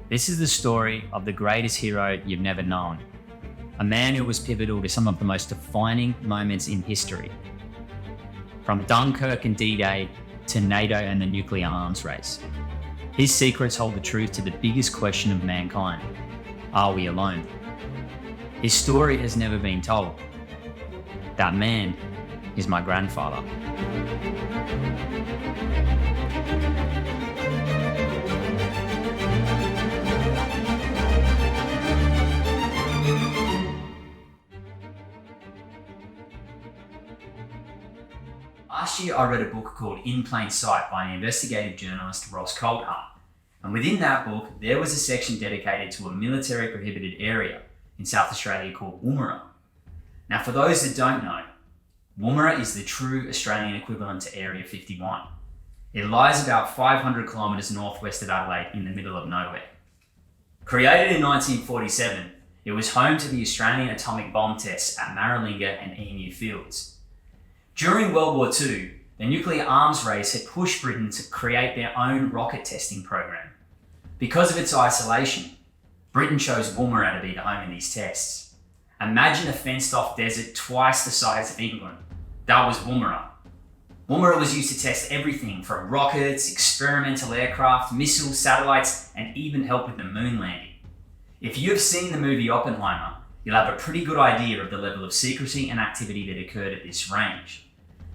This is the story of the greatest hero you've never known. A man who was pivotal to some of the most defining moments in history. From Dunkirk and D-Day to NATO and the nuclear arms race. His secrets hold the truth to the biggest question of mankind. Are we alone? His story has never been told. That man is my grandfather. Last year I read a book called In Plain Sight by an investigative journalist, Rhys Dalton-Morgan. And within that book, there was a section dedicated to a military prohibited area in South Australia called Woomera. Now, for those that don't know, Woomera is the true Australian equivalent to Area 51. It lies about 500 kilometres northwest of Adelaide in the middle of nowhere. Created in 1947, it was home to the Australian atomic bomb tests at Maralinga and Emu Fields. During World War II, the nuclear arms race had pushed Britain to create their own rocket testing program. Because of its isolation, Britain chose Woomera to be the home of these tests. Imagine a fenced-off desert twice the size of England. That was Woomera. Woomera was used to test everything from rockets, experimental aircraft, missiles, satellites, and even help with the moon landing. If you've seen the movie Oppenheimer, you'll have a pretty good idea of the level of secrecy and activity that occurred at this range.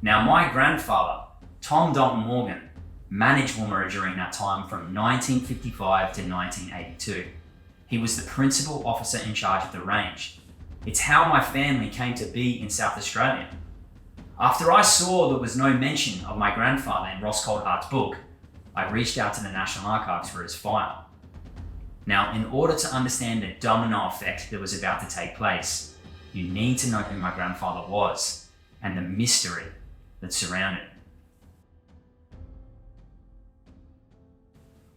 Now, my grandfather, Tom Dalton-Morgan, managed Woomera during that time from 1955 to 1982. He was the principal officer in charge of the range. It's how my family came to be in South Australia. After I saw there was no mention of my grandfather in Rhys Dalton-Morgan's book, I reached out to the National Archives for his file. Now, in order to understand the domino effect that was about to take place, you need to know who my grandfather was and the mystery that surrounded him.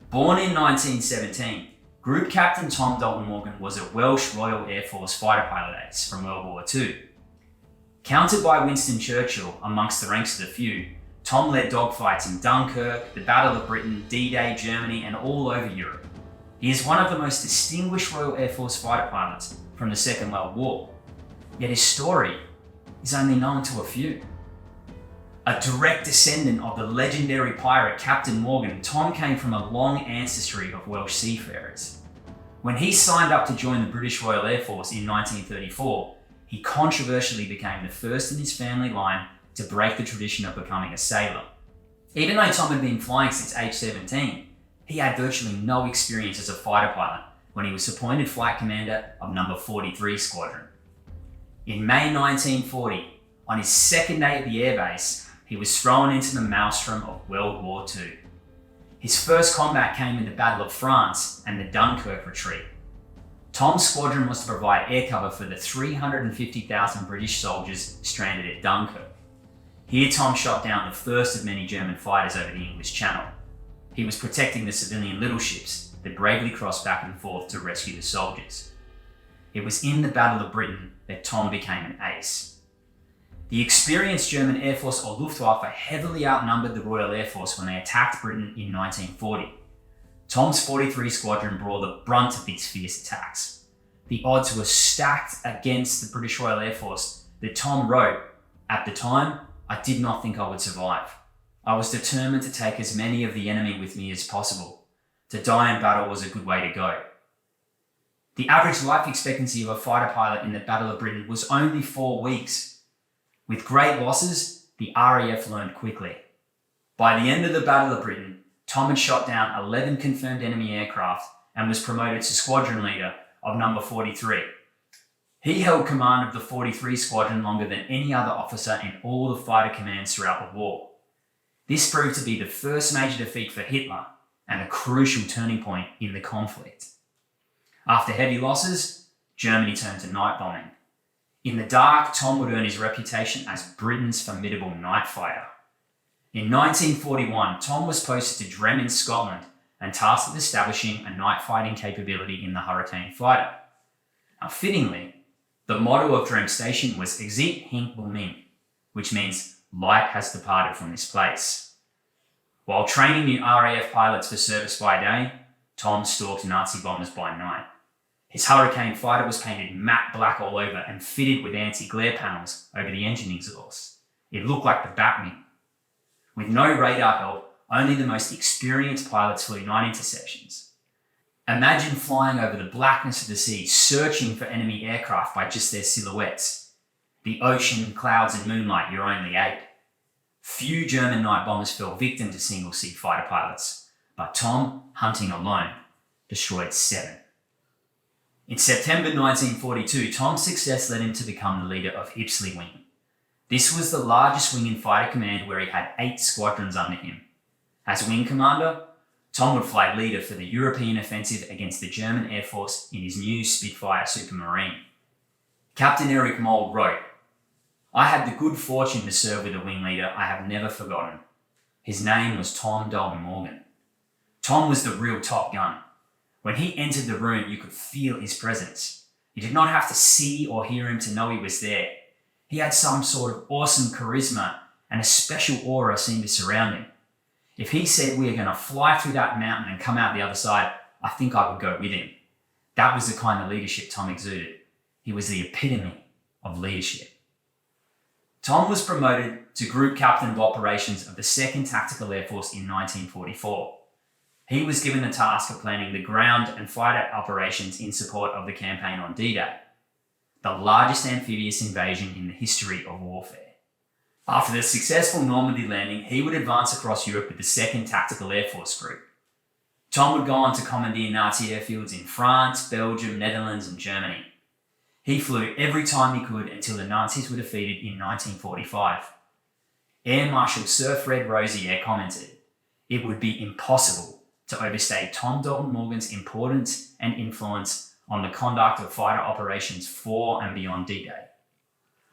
Born in 1917, Group Captain Tom Dalton-Morgan was a Welsh Royal Air Force fighter pilot ace from World War II. Counted by Winston Churchill amongst the ranks of the few, Tom led dogfights in Dunkirk, the Battle of Britain, D-Day, Germany, and all over Europe. He is one of the most distinguished Royal Air Force fighter pilots from the Second World War. Yet his story is only known to a few. A direct descendant of the legendary pirate Captain Morgan, Tom came from a long ancestry of Welsh seafarers. When he signed up to join the British Royal Air Force in 1934, he controversially became the first in his family line to break the tradition of becoming a sailor. Even though Tom had been flying since age 17, he had virtually no experience as a fighter pilot when he was appointed flight commander of No. 43 Squadron. In May 1940, on his second day at the airbase, he was thrown into the maelstrom of World War II. His first combat came in the Battle of France and the Dunkirk retreat. Tom's squadron was to provide air cover for the 350,000 British soldiers stranded at Dunkirk. Here Tom shot down the first of many German fighters over the English Channel. He was protecting the civilian little ships that bravely crossed back and forth to rescue the soldiers. It was in the Battle of Britain that Tom became an ace. The experienced German Air Force or Luftwaffe heavily outnumbered the Royal Air Force when they attacked Britain in 1940. Tom's 43 Squadron bore the brunt of these fierce attacks. The odds were stacked against the British Royal Air Force that Tom wrote, "At the time, I did not think I would survive. I was determined to take as many of the enemy with me as possible. To die in battle was a good way to go." The average life expectancy of a fighter pilot in the Battle of Britain was only 4 weeks. With great losses, the RAF learned quickly. By the end of the Battle of Britain, Tom had shot down 11 confirmed enemy aircraft and was promoted to squadron leader of No. 43. He held command of the 43 Squadron longer than any other officer in all the fighter commands throughout the war. This proved to be the first major defeat for Hitler and a crucial turning point in the conflict. After heavy losses, Germany turned to night bombing. In the dark, Tom would earn his reputation as Britain's formidable night fighter. In 1941, Tom was posted to Drem in Scotland and tasked with establishing a night fighting capability in the Hurricane fighter. Now, fittingly, the motto of Drem Station was Exit Hink Bumin, which means light has departed from this place. While training new RAF pilots for service by day, Tom stalked Nazi bombers by night. His Hurricane fighter was painted matte black all over and fitted with anti-glare panels over the engine exhaust. It looked like the Batwing. With no radar help, only the most experienced pilots flew night interceptions. Imagine flying over the blackness of the sea, searching for enemy aircraft by just their silhouettes. The ocean, clouds and moonlight, your only aid. Few German night bombers fell victim to single-seat fighter pilots, but Tom, hunting alone, destroyed 7. In September 1942, Tom's success led him to become the leader of Ipsley Wing. This was the largest wing in fighter command, where he had 8 squadrons under him. As wing commander, Tom would fly leader for the European offensive against the German Air Force in his new Spitfire Supermarine. Captain Erich Moll wrote, "I had the good fortune to serve with a wing leader I have never forgotten. His name was Tom Dalton-Morgan. Tom was the real Top Gun. When he entered the room, you could feel his presence. You did not have to see or hear him to know he was there. He had some sort of awesome charisma, and a special aura seemed to surround him. If he said we are going to fly through that mountain and come out the other side, I think I would go with him." That was the kind of leadership Tom exuded. He was the epitome of leadership. Tom was promoted to Group Captain of Operations of the 2nd Tactical Air Force in 1944. He was given the task of planning the ground and fighter operations in support of the campaign on D-Day, the largest amphibious invasion in the history of warfare. After the successful Normandy landing, he would advance across Europe with the 2nd Tactical Air Force Group. Tom would go on to commandeer Nazi airfields in France, Belgium, Netherlands and Germany. He flew every time he could until the Nazis were defeated in 1945. Air Marshal Sir Fred Rosier commented, "It would be impossible to overstate Tom Dalton-Morgan's importance and influence on the conduct of fighter operations for and beyond D-Day."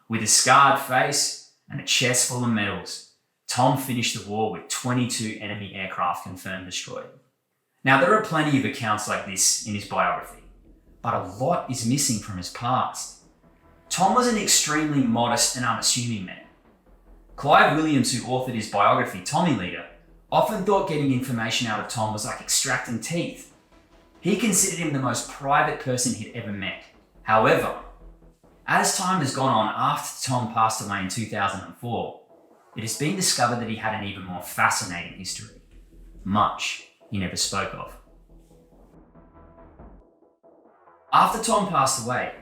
With a scarred face and a chest full of medals, Tom finished the war with 22 enemy aircraft confirmed destroyed. Now, there are plenty of accounts like this in his biography, but a lot is missing from his past. Tom was an extremely modest and unassuming man. Clive Williams, who authored his biography, Tommy Leader, often thought getting information out of Tom was like extracting teeth. He considered him the most private person he'd ever met. However, as time has gone on after Tom passed away in 2004, it has been discovered that he had an even more fascinating history. Much he never spoke of. After Tom passed away,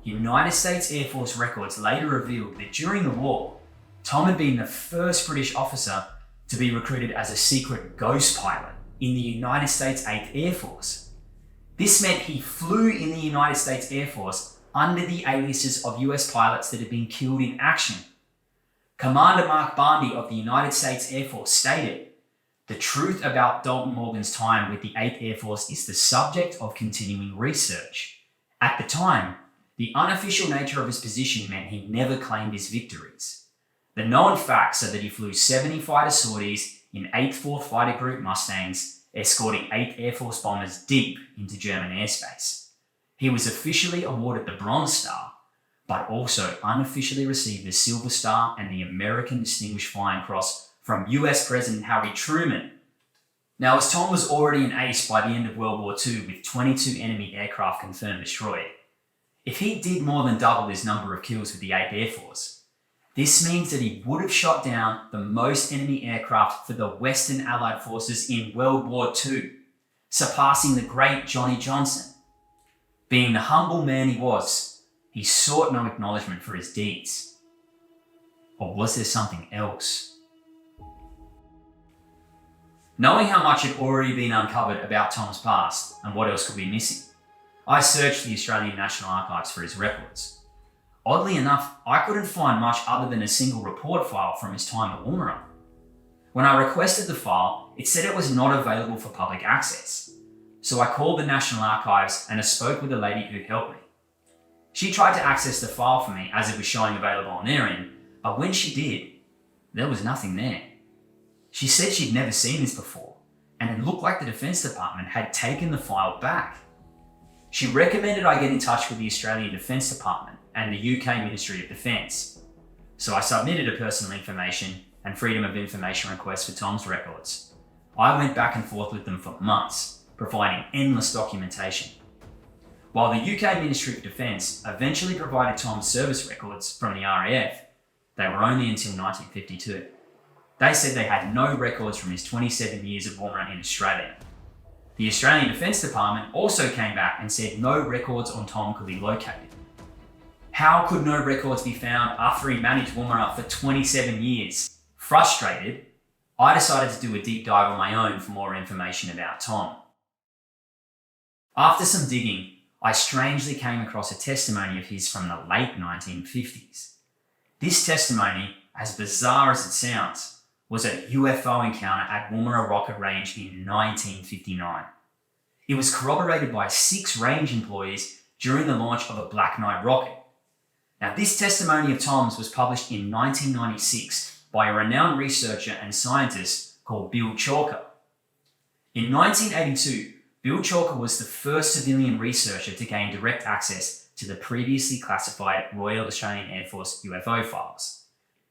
United States Air Force records later revealed that during the war, Tom had been the first British officer to be recruited as a secret ghost pilot in the United States 8th Air Force. This meant he flew in the United States Air Force under the aliases of US pilots that had been killed in action. Commander Mark Barndy of the United States Air Force stated, "The truth about Dalton-Morgan's time with the 8th Air Force is the subject of continuing research. At the time, the unofficial nature of his position meant he never claimed his victories. The known facts are that he flew 70 fighter sorties in 8th 4th Fighter Group Mustangs, escorting 8th Air Force bombers deep into German airspace. He was officially awarded the Bronze Star, but also unofficially received the Silver Star and the American Distinguished Flying Cross from US President Harry Truman." Now, as Tom was already an ace by the end of World War II with 22 enemy aircraft confirmed destroyed, if he did more than double his number of kills with the 8th Air Force, this means that he would have shot down the most enemy aircraft for the Western Allied forces in World War II, surpassing the great Johnny Johnson. Being the humble man he was, he sought no acknowledgement for his deeds. Or was there something else? Knowing how much had already been uncovered about Tom's past and what else could be missing, I searched the Australian National Archives for his records. Oddly enough, I couldn't find much other than a single report file from his time at Woomera. When I requested the file, it said it was not available for public access. So I called the National Archives and I spoke with a lady who helped me. She tried to access the file for me as it was showing available on their end, but when she did, there was nothing there. She said she'd never seen this before, and it looked like the Defence Department had taken the file back. She recommended I get in touch with the Australian Defence Department and the UK Ministry of Defence. So I submitted a personal information and freedom of information request for Tom's records. I went back and forth with them for months, providing endless documentation. While the UK Ministry of Defence eventually provided Tom's service records from the RAF, they were only until 1952. They said they had no records from his 27 years of Woomera in Australia. The Australian Defence Department also came back and said no records on Tom could be located. How could no records be found after he managed Woomera for 27 years? Frustrated, I decided to do a deep dive on my own for more information about Tom. After some digging, I strangely came across a testimony of his from the late 1950s. This testimony, as bizarre as it sounds, was a UFO encounter at Woomera Rocket Range in 1959. It was corroborated by 6 range employees during the launch of a Black Knight rocket. Now, this testimony of Tom's was published in 1996 by a renowned researcher and scientist called Bill Chalker. In 1982, Bill Chalker was the first civilian researcher to gain direct access to the previously classified Royal Australian Air Force UFO files.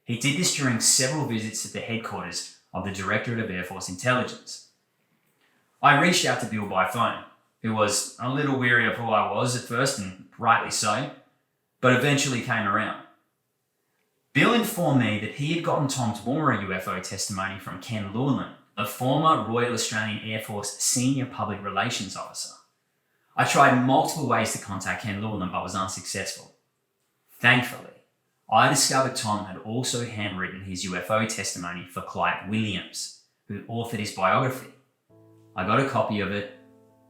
He did this during several visits to the headquarters of the Directorate of Air Force Intelligence. I reached out to Bill by phone, who was a little weary of who I was at first, and rightly so, but eventually came around. Bill informed me that he had gotten Tom's Woomera UFO testimony from Ken Llewellyn, a former Royal Australian Air Force Senior Public Relations Officer. I tried multiple ways to contact Ken Llewellyn but was unsuccessful. Thankfully, I discovered Tom had also handwritten his UFO testimony for Clyde Williams, who authored his biography. I got a copy of it,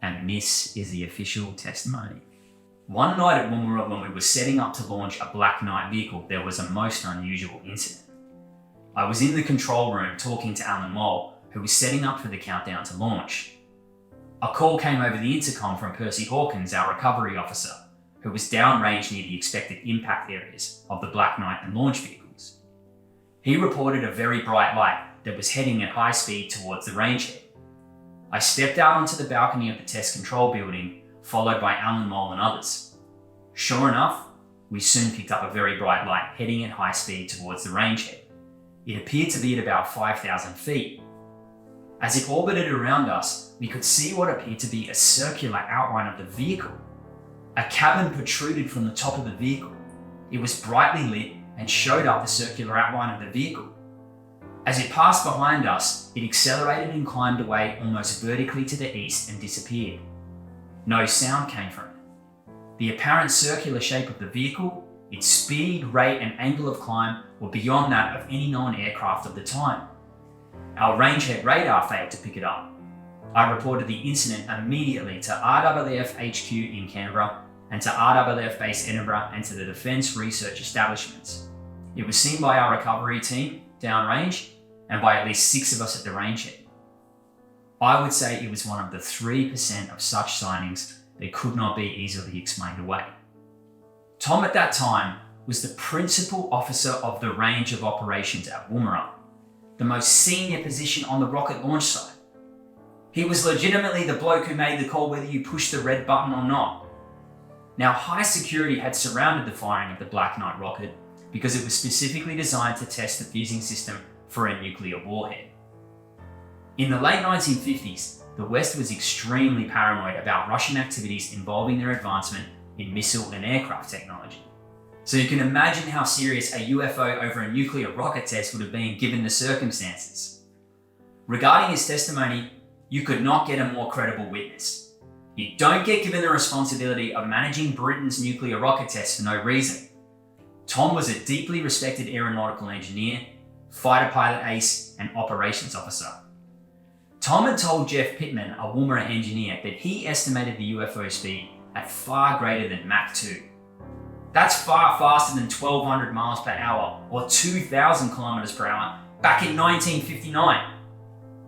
and this is the official testimony. One night at Woomera, when we were setting up to launch a Black Knight vehicle, there was a most unusual incident. I was in the control room talking to Alan Mole, who was setting up for the countdown to launch. A call came over the intercom from Percy Hawkins, our recovery officer, who was downrange near the expected impact areas of the Black Knight and launch vehicles. He reported a very bright light that was heading at high speed towards the range head. I stepped out onto the balcony of the test control building, followed by Alan Mole and others. Sure enough, we soon picked up a very bright light heading at high speed towards the range head. It appeared to be at about 5,000 feet. As it orbited around us, we could see what appeared to be a circular outline of the vehicle. A cabin protruded from the top of the vehicle. It was brightly lit and showed up the circular outline of the vehicle. As it passed behind us, it accelerated and climbed away almost vertically to the east and disappeared. No sound came from it. The apparent circular shape of the vehicle, its speed, rate, and angle of climb were beyond that of any known aircraft of the time. Our rangehead radar failed to pick it up. I reported the incident immediately to RAAF HQ in Canberra and to RAAF Base Edinburgh and to the Defence Research Establishments. It was seen by our recovery team downrange and by at least 6 of us at the rangehead. I would say it was one of the 3% of such sightings that could not be easily explained away. Tom at that time was the principal officer of the range of operations at Woomera, the most senior position on the rocket launch site. He was legitimately the bloke who made the call whether you pushed the red button or not. Now, high security had surrounded the firing of the Black Knight rocket because it was specifically designed to test the fusing system for a nuclear warhead. In the late 1950s, the West was extremely paranoid about Russian activities involving their advancement in missile and aircraft technology. So you can imagine how serious a UFO over a nuclear rocket test would have been given the circumstances. Regarding his testimony, you could not get a more credible witness. You don't get given the responsibility of managing Britain's nuclear rocket tests for no reason. Tom was a deeply respected aeronautical engineer, fighter pilot ace, and operations officer. Tom had told Jeff Pittman, a Woomera engineer, that he estimated the UFO speed at far greater than Mach 2. That's far faster than 1,200 miles per hour or 2,000 kilometers per hour back in 1959.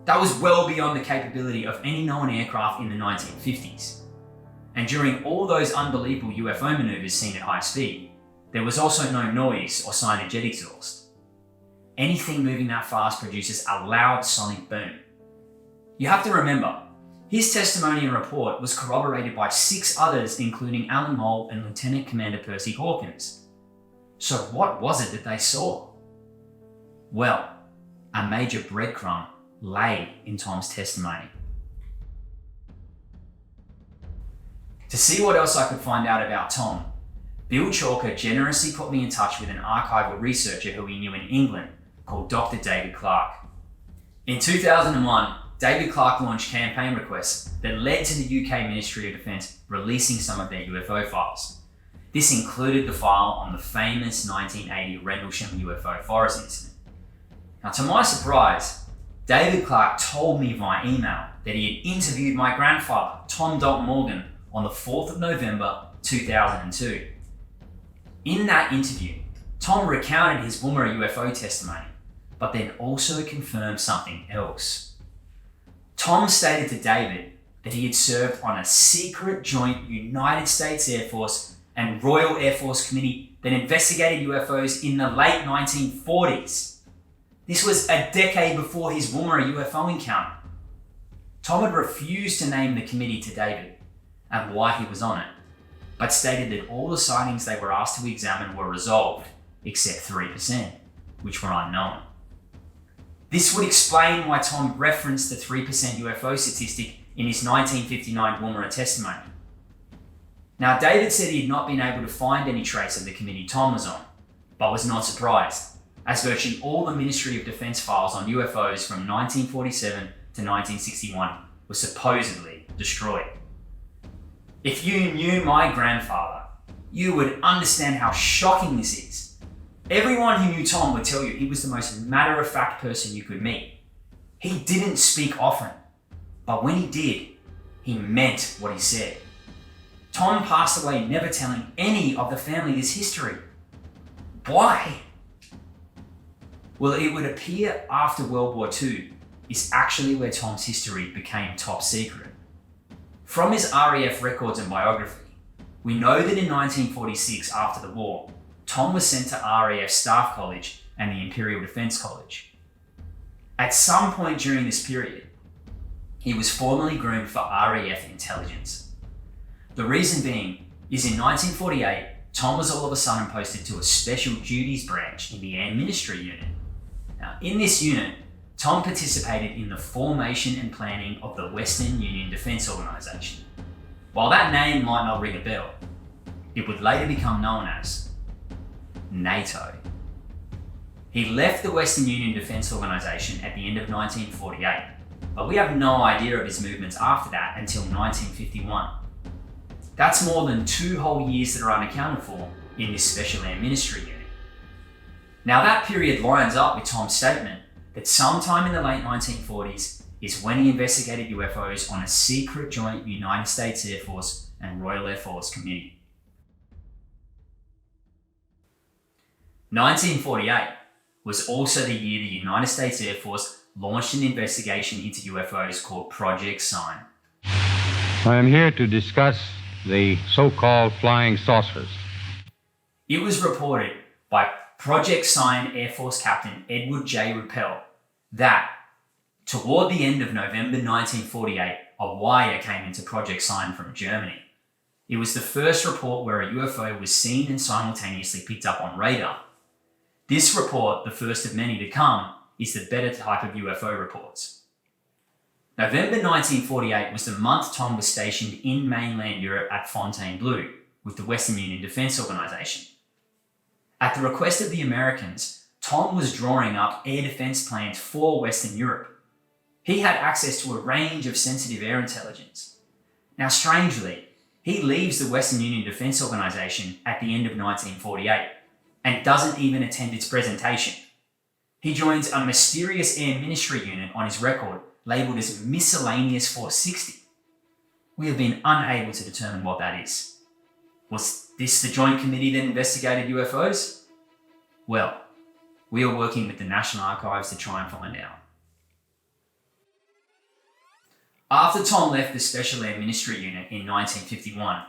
That was well beyond the capability of any known aircraft in the 1950s. And during all those unbelievable UFO maneuvers seen at high speed, there was also no noise or sign of jet exhaust. Anything moving that fast produces a loud sonic boom. You have to remember, his testimony and report was corroborated by 6 others, including Alan Mole and Lieutenant Commander Percy Hawkins. So what was it that they saw? Well, a major breadcrumb lay in Tom's testimony. To see what else I could find out about Tom, Bill Chalker generously put me in touch with an archival researcher who he knew in England called Dr. David Clark. In 2001, David Clark launched campaign requests that led to the UK Ministry of Defence releasing some of their UFO files. This included the file on the famous 1980 Rendlesham UFO forest incident. Now, to my surprise, David Clark told me via email that he had interviewed my grandfather, Tom Dalton-Morgan, on the 4th of November 2002. In that interview, Tom recounted his Woomera UFO testimony, but then also confirmed something else. Tom stated to David that he had served on a secret joint United States Air Force and Royal Air Force committee that investigated UFOs in the late 1940s. This was a decade before his Woomera UFO encounter. Tom had refused to name the committee to David and why he was on it, but stated that all the sightings they were asked to examine were resolved, except 3%, which were unknown. This would explain why Tom referenced the 3% UFO statistic in his 1959 Woomera testimony. Now, David said he had not been able to find any trace of the committee Tom was on, but was not surprised, as virtually all the Ministry of Defence files on UFOs from 1947 to 1961 were supposedly destroyed. If you knew my grandfather, you would understand how shocking this is. Everyone who knew Tom would tell you he was the most matter-of-fact person you could meet. He didn't speak often, but when he did, he meant what he said. Tom passed away never telling any of the family this history. Why? Well, it would appear after World War II is actually where Tom's history became top secret. From his RAF records and biography, we know that in 1946, after the war, Tom was sent to RAF Staff College and the Imperial Defence College. At some point during this period, he was formally groomed for RAF intelligence. The reason being is in 1948, Tom was all of a sudden posted to a Special Duties branch in the Air Ministry unit. Now, in this unit, Tom participated in the formation and planning of the Western Union Defence Organisation. While that name might not ring a bell, it would later become known as NATO. He left the Western Union Defence Organisation at the end of 1948, but we have no idea of his movements after that until 1951. That's more than 2 whole years that are unaccounted for in this Special Air Ministry unit. Now that period lines up with Tom's statement that sometime in the late 1940s is when he investigated UFOs on a secret joint United States Air Force and Royal Air Force committee. 1948 was also the year the United States Air Force launched an investigation into UFOs called Project Sign. I am here to discuss the so-called flying saucers. It was reported by Project Sign Air Force Captain Edward J. Ruppel that, toward the end of November 1948, a wire came into Project Sign from Germany. It was the first report where a UFO was seen and simultaneously picked up on radar. This report, the first of many to come, is the better type of UFO reports. November 1948 was the month Tom was stationed in mainland Europe at Fontainebleau with the Western Union Defence Organisation. At the request of the Americans, Tom was drawing up air defence plans for Western Europe. He had access to a range of sensitive air intelligence. Now, strangely, he leaves the Western Union Defence Organisation at the end of 1948 and doesn't even attend its presentation. He joins a mysterious Air Ministry unit on his record labelled as Miscellaneous 460. We have been unable to determine what that is. Was this the joint committee that investigated UFOs? Well, we are working with the National Archives to try and find out. After Tom left the Special Air Ministry Unit in 1951,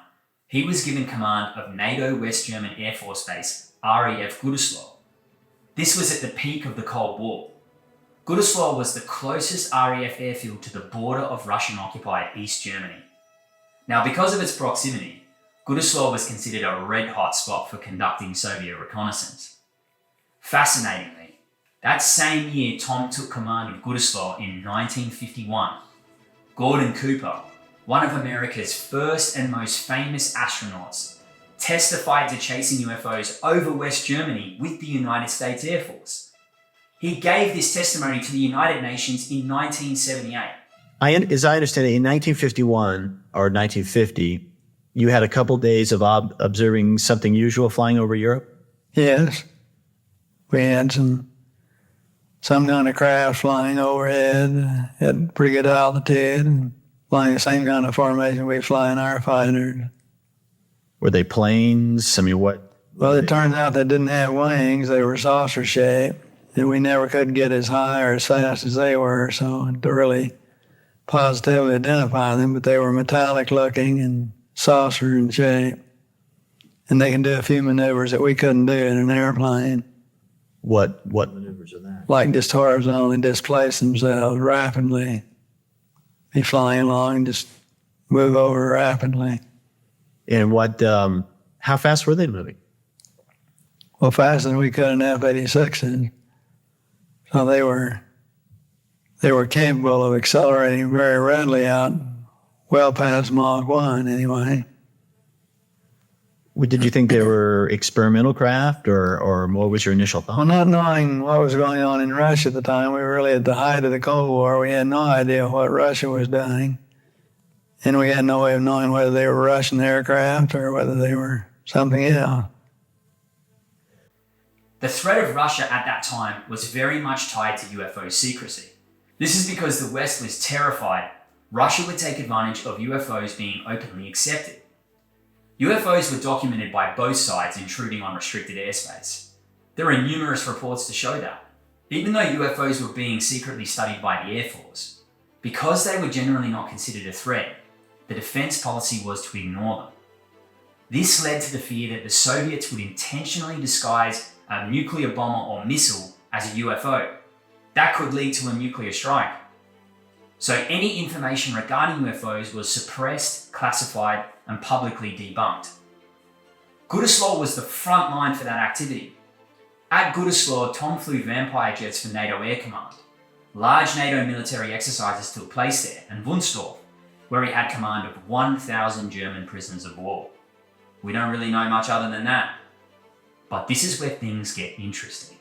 he was given command of NATO West German Air Force Base, RAF Gütersloh. This was at the peak of the Cold War. Gütersloh was the closest RAF airfield to the border of Russian-occupied East Germany. Now, because of its proximity, Gütersloh was considered a red-hot spot for conducting Soviet reconnaissance. Fascinatingly, that same year Tom took command of Gütersloh in 1951. Gordon Cooper, one of America's first and most famous astronauts, testified to chasing UFOs over West Germany with the United States Air Force. He gave this testimony to the United Nations in 1978. As I understand it, in 1951 or 1950, you had a couple days of observing something usual flying over Europe? Yes. We had some kind of craft flying overhead at pretty good altitude and flying the same kind of formation we fly in our fighters. Were they planes? I mean, what? Well, it turns out they didn't have wings. They were saucer-shaped, and we never could get as high or as fast as they were, so to really positively identify them, but they were metallic-looking and saucer in shape. And they can do a few maneuvers that we couldn't do in an airplane. What maneuvers are that? Like just horizontally displace themselves rapidly. Be flying along and just move over rapidly. And how fast were they moving? Well, faster than we could in F-86s. So they were capable of accelerating very readily out, well past Mach 1 anyway. Did you think they were experimental craft, or what was your initial thought? Well, not knowing what was going on in Russia at the time, we were really at the height of the Cold War. We had no idea what Russia was doing. And we had no way of knowing whether they were Russian aircraft or whether they were something else. The threat of Russia at that time was very much tied to UFO secrecy. This is because the West was terrified Russia would take advantage of UFOs being openly accepted. UFOs were documented by both sides intruding on restricted airspace. There are numerous reports to show that. Even though UFOs were being secretly studied by the Air Force, because they were generally not considered a threat, the defense policy was to ignore them. This led to the fear that the Soviets would intentionally disguise a nuclear bomber or missile as a UFO. That could lead to a nuclear strike. So any information regarding UFOs was suppressed, classified, and publicly debunked. Gütersloh was the front line for that activity. At Gütersloh, Tom flew Vampire jets for NATO Air Command. Large NATO military exercises took place there, and Wunstorf, where he had command of 1,000 German prisoners of war. We don't really know much other than that. But this is where things get interesting.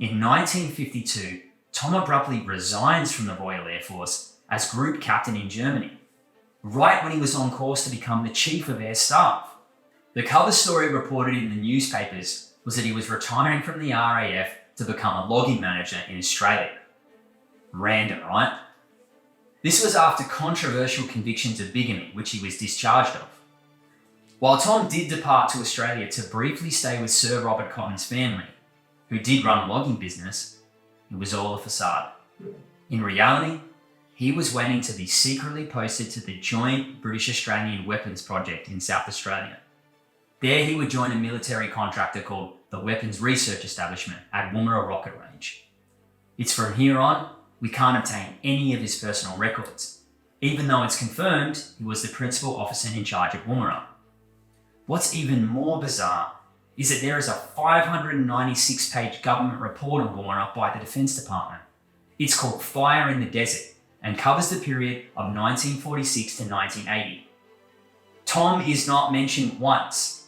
In 1952, Tom abruptly resigns from the Royal Air Force as Group Captain in Germany, right when he was on course to become the Chief of Air Staff. The cover story reported in the newspapers was that he was retiring from the RAF to become a logging manager in Australia. Random, right? This was after controversial convictions of bigamy, which he was discharged of. While Tom did depart to Australia to briefly stay with Sir Robert Cotton's family, who did run a logging business, it was all a facade. In reality, he was waiting to be secretly posted to the joint British-Australian Weapons Project in South Australia. There he would join a military contractor called the Weapons Research Establishment at Woomera Rocket Range. It's from here on, we can't obtain any of his personal records, even though it's confirmed he was the principal officer in charge of Woomera. What's even more bizarre is that there is a 596-page government report on Woomera by the Defence Department. It's called Fire in the Desert and covers the period of 1946 to 1980. Tom is not mentioned once.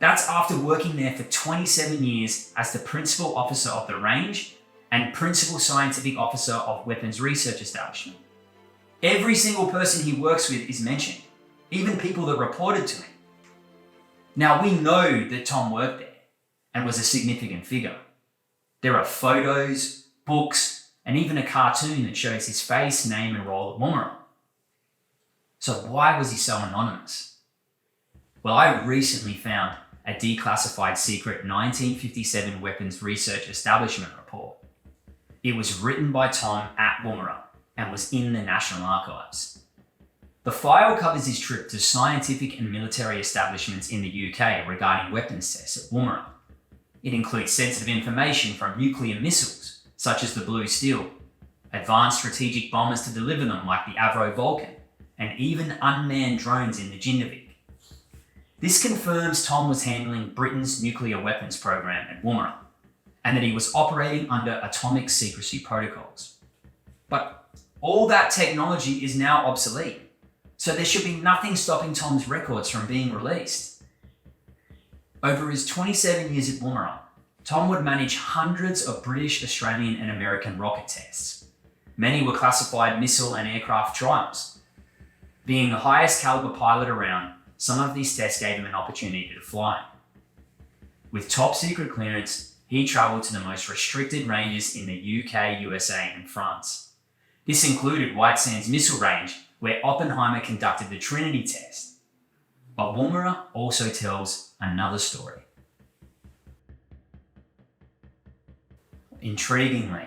That's after working there for 27 years as the principal officer of the range and principal scientific officer of Weapons Research Establishment. Every single person he works with is mentioned, even people that reported to him. Now, we know that Tom worked there and was a significant figure. There are photos, books, and even a cartoon that shows his face, name, and role at Woomera. So why was he so anonymous? Well, I recently found a declassified secret 1957 Weapons Research Establishment report. It was written by Tom at Woomera and was in the National Archives. The file covers his trip to scientific and military establishments in the UK regarding weapons tests at Woomera. It includes sensitive information from nuclear missiles, such as the Blue Steel, advanced strategic bombers to deliver them like the Avro Vulcan, and even unmanned drones in the Jindovic. This confirms Tom was handling Britain's nuclear weapons program at Woomera, and that he was operating under atomic secrecy protocols. But All that technology is now obsolete, so there should be nothing stopping Tom's records from being released. Over his 27 years at Woomera, Tom would manage hundreds of British, Australian and American rocket tests. Many were classified missile and aircraft trials. Being the highest caliber pilot around, some of these tests gave him an opportunity to fly. With top secret clearance, he travelled to the most restricted ranges in the UK, USA and France. This included White Sands Missile Range, where Oppenheimer conducted the Trinity test. But Woomera also tells another story. Intriguingly,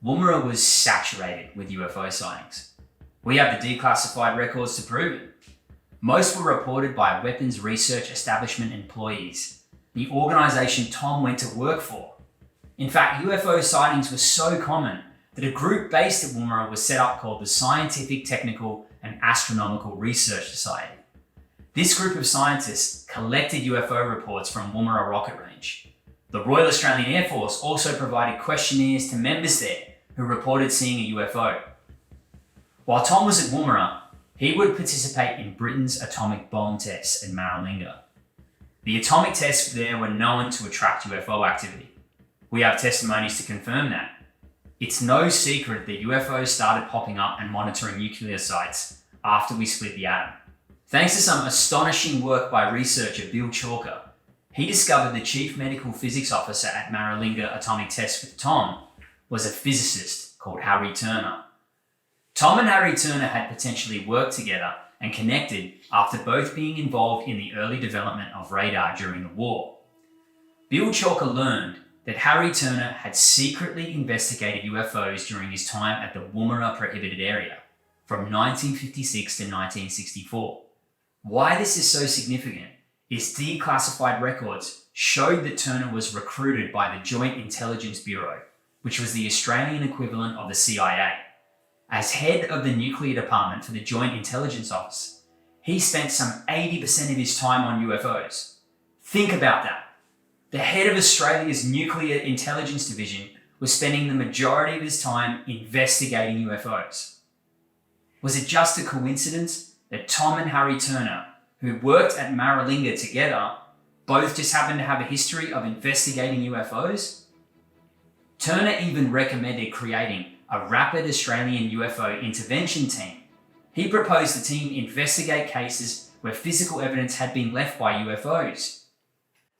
Woomera was saturated with UFO sightings. We have the declassified records to prove it. Most were reported by Weapons Research Establishment employees, the organisation Tom went to work for. In fact, UFO sightings were so common that a group based at Woomera was set up called the Scientific, Technical and Astronomical Research Society. This group of scientists collected UFO reports from Woomera Rocket Range. The Royal Australian Air Force also provided questionnaires to members there who reported seeing a UFO. While Tom was at Woomera, he would participate in Britain's atomic bomb tests at Maralinga. The atomic tests there were known to attract UFO activity. We have testimonies to confirm that. It's no secret that UFOs started popping up and monitoring nuclear sites after we split the atom. Thanks to some astonishing work by researcher Bill Chalker, he discovered the chief medical physics officer at Maralinga Atomic Tests with Tom was a physicist called Harry Turner. Tom and Harry Turner had potentially worked together and connected after both being involved in the early development of radar during the war. Bill Chalker learned that Harry Turner had secretly investigated UFOs during his time at the Woomera Prohibited Area from 1956 to 1964. Why this is so significant is declassified records showed that Turner was recruited by the Joint Intelligence Bureau, which was the Australian equivalent of the CIA. As head of the nuclear department for the Joint Intelligence Office, he spent some 80% of his time on UFOs. Think about that. The head of Australia's Nuclear Intelligence Division was spending the majority of his time investigating UFOs. Was it just a coincidence that Tom and Harry Turner, who worked at Maralinga together, both just happened to have a history of investigating UFOs? Turner even recommended creating a rapid Australian UFO intervention team. He proposed the team investigate cases where physical evidence had been left by UFOs.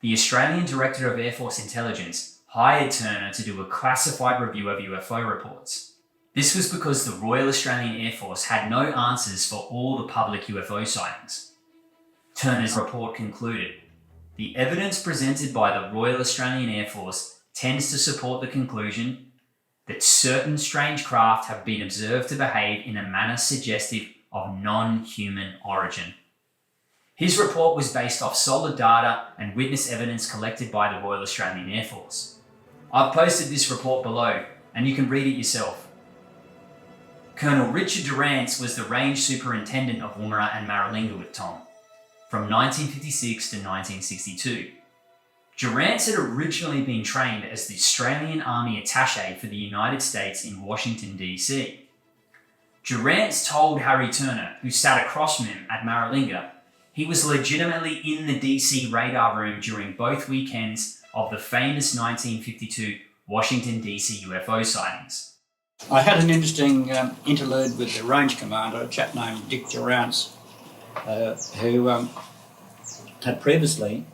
The Australian Director of Air Force Intelligence hired Turner to do a classified review of UFO reports. This was because the Royal Australian Air Force had no answers for all the public UFO sightings. Turner's report concluded, the evidence presented by the Royal Australian Air Force tends to support the conclusion that certain strange craft have been observed to behave in a manner suggestive of non-human origin. His report was based off solid data and witness evidence collected by the Royal Australian Air Force. I've posted this report below and you can read it yourself. Colonel Richard Durrance was the range superintendent of Woomera and Maralinga with Tom from 1956 to 1962. Durrance had originally been trained as the Australian Army attaché for the United States in Washington, D.C. Durrance told Harry Turner, who sat across from him at Maralinga, he was legitimately in the DC radar room during both weekends of the famous 1952 Washington DC UFO sightings. I had an interesting interlude with the range commander, a chap named Dick Durrance, who had previously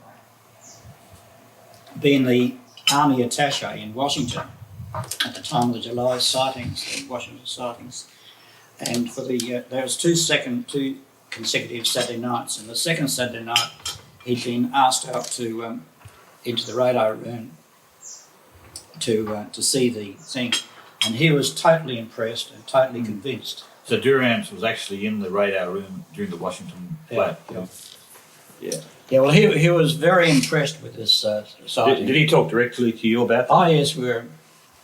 been the Army attaché in Washington at the time of the July sightings, the Washington sightings. And for the there was two consecutive Saturday nights, and the second Saturday night he'd been asked out to into the radar room to see the thing, and he was totally impressed and totally convinced. So Durrance was actually in the radar room during the Washington flight. Yeah, well, he was very impressed with this sighting. Did he talk directly to you about that? Oh yes, we were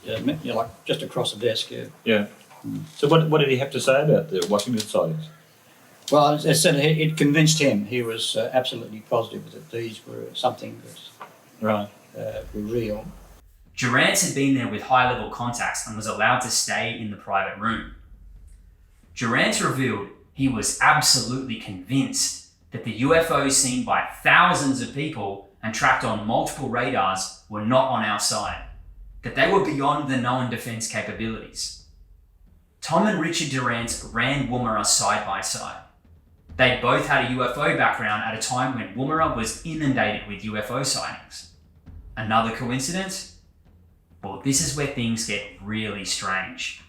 like just across the desk. Yeah. So what did he have to say about the Washington sightings? Well, as I said, it convinced him. He was absolutely positive that these were something that were real. Durrance had been there with high-level contacts and was allowed to stay in the private room. Durant revealed he was absolutely convinced that the UFOs seen by thousands of people and tracked on multiple radars were not on our side, that they were beyond the known defense capabilities. Tom and Richard Durant ran Woomera side by side. They both had a UFO background at a time when Woomera was inundated with UFO sightings. Another coincidence? Well, this is where things get really strange.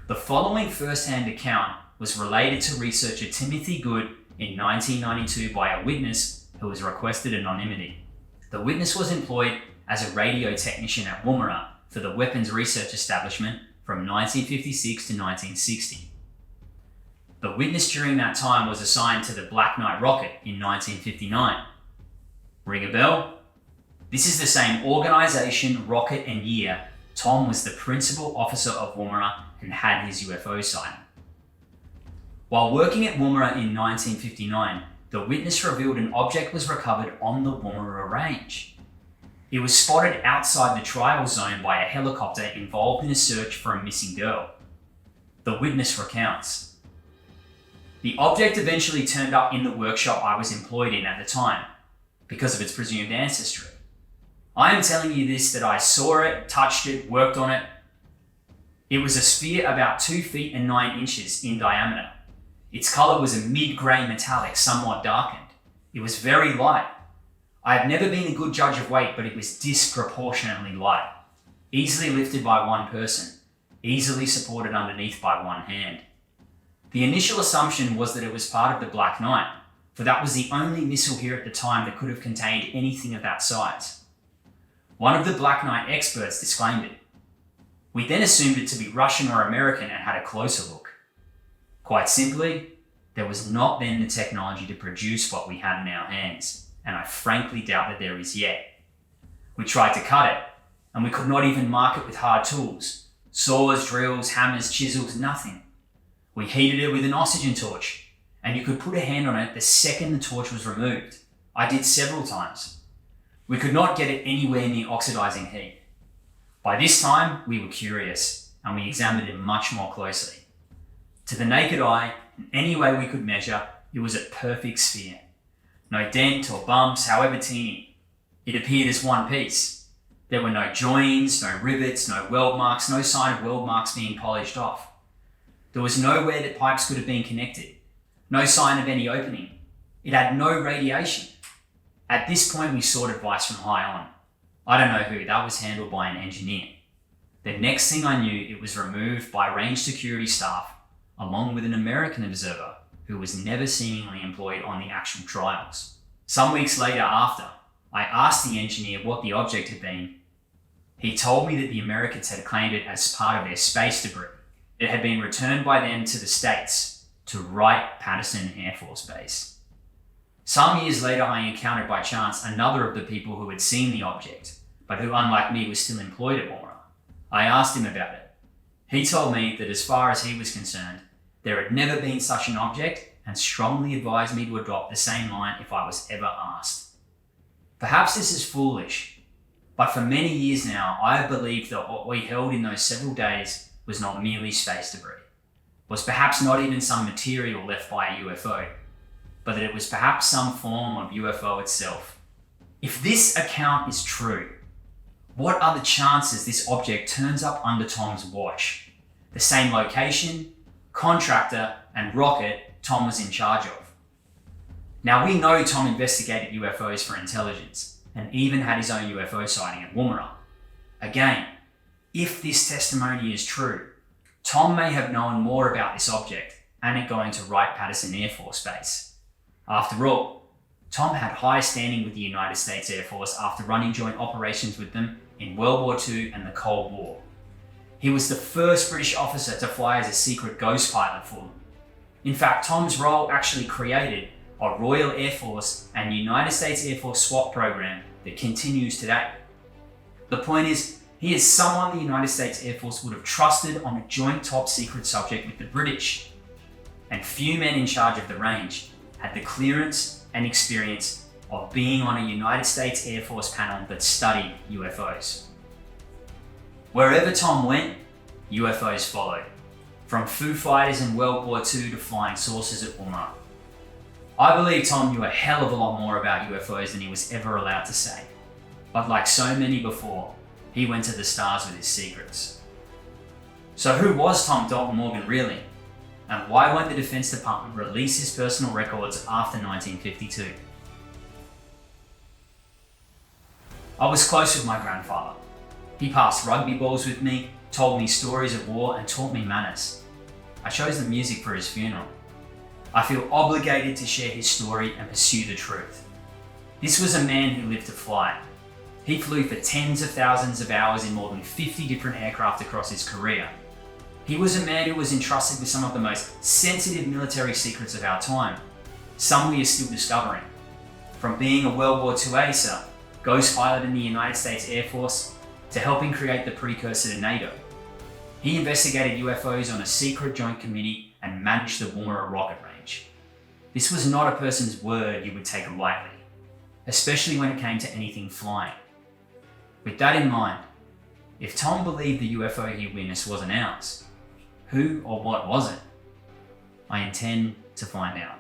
The following first-hand account was related to researcher Timothy Good in 1992 by a witness who was requested anonymity. The witness was employed as a radio technician at Woomera for the Weapons Research Establishment from 1956 to 1960. The witness during that time was assigned to the Black Knight rocket in 1959. Ring a bell? This is the same organisation, rocket and year Tom was the principal officer of Woomera and had his UFO sighting. While working at Woomera in 1959, the witness revealed an object was recovered on the Woomera Range. It was spotted outside the trial zone by a helicopter involved in a search for a missing girl. The witness recounts. The object eventually turned up in the workshop I was employed in at the time, because of its presumed ancestry. I am telling you this that I saw it, touched it, worked on it. It was a sphere about 2 feet and 9 inches in diameter. Its colour was a mid-grey metallic, somewhat darkened. It was very light. I have never been a good judge of weight, but it was disproportionately light. Easily lifted by one person, easily supported underneath by one hand. The initial assumption was that it was part of the Black Knight, for that was the only missile here at the time that could have contained anything of that size. One of the Black Knight experts disclaimed it. We then assumed it to be Russian or American and had a closer look. Quite simply, there was not then the technology to produce what we had in our hands, and I frankly doubt that there is yet. We tried to cut it, and we could not even mark it with hard tools. Saws, drills, hammers, chisels, nothing. We heated it with an oxygen torch, and you could put a hand on it the second the torch was removed. I did several times. We could not get it anywhere near oxidizing heat. By this time, we were curious, and we examined it much more closely. To the naked eye, in any way we could measure, it was a perfect sphere. No dent or bumps, however teeny. It appeared as one piece. There were no joins, no rivets, no weld marks, no sign of weld marks being polished off. There was nowhere that pipes could have been connected. No sign of any opening. It had no radiation. At this point, we sought advice from high on. I don't know who, that was handled by an engineer. The next thing I knew, it was removed by range security staff, along with an American observer who was never seemingly employed on the actual trials. Some weeks later after, I asked the engineer what the object had been. He told me that the Americans had claimed it as part of their space debris. It had been returned by them to the States, to Wright-Patterson Air Force Base. Some years later, I encountered by chance another of the people who had seen the object, but who, unlike me, was still employed at Woomera. I asked him about it. He told me that as far as he was concerned, there had never been such an object and strongly advised me to adopt the same line if I was ever asked. Perhaps this is foolish, but for many years now, I have believed that what we held in those several days was not merely space debris, was perhaps not even some material left by a UFO, but that it was perhaps some form of UFO itself. If this account is true, what are the chances this object turns up under Tom's watch? The same location, contractor, and rocket Tom was in charge of. Now we know Tom investigated UFOs for intelligence, and even had his own UFO sighting at Woomera. Again, if this testimony is true, Tom may have known more about this object and it going to Wright-Patterson Air Force Base. After all, Tom had high standing with the United States Air Force after running joint operations with them in World War II and the Cold War. He was the first British officer to fly as a secret ghost pilot for them. In fact, Tom's role actually created a Royal Air Force and United States Air Force SWAT program that continues today. The point is, he is someone the United States Air Force would have trusted on a joint top secret subject with the British. And few men in charge of the range had the clearance and experience of being on a United States Air Force panel that studied UFOs. Wherever Tom went, UFOs followed, from Foo Fighters in World War II to flying saucers at Woomera. I believe Tom knew a hell of a lot more about UFOs than he was ever allowed to say, but like so many before, he went to the stars with his secrets. So who was Tom Dalton-Morgan really? And why won't the Defense Department release his personal records after 1952? I was close with my grandfather. He passed rugby balls with me, told me stories of war, and taught me manners. I chose the music for his funeral. I feel obligated to share his story and pursue the truth. This was a man who lived to fly. He flew for tens of thousands of hours in more than 50 different aircraft across his career. He was a man who was entrusted with some of the most sensitive military secrets of our time, some we are still discovering. From being a World War II acer, ghost pilot in the United States Air Force, to helping create the precursor to NATO. He investigated UFOs on a secret joint committee and managed the Woomera Rocket Range. This was not a person's word you would take lightly, especially when it came to anything flying. With that in mind, if Tom believed the UFO he witnessed wasn't ours, who or what was it? I intend to find out.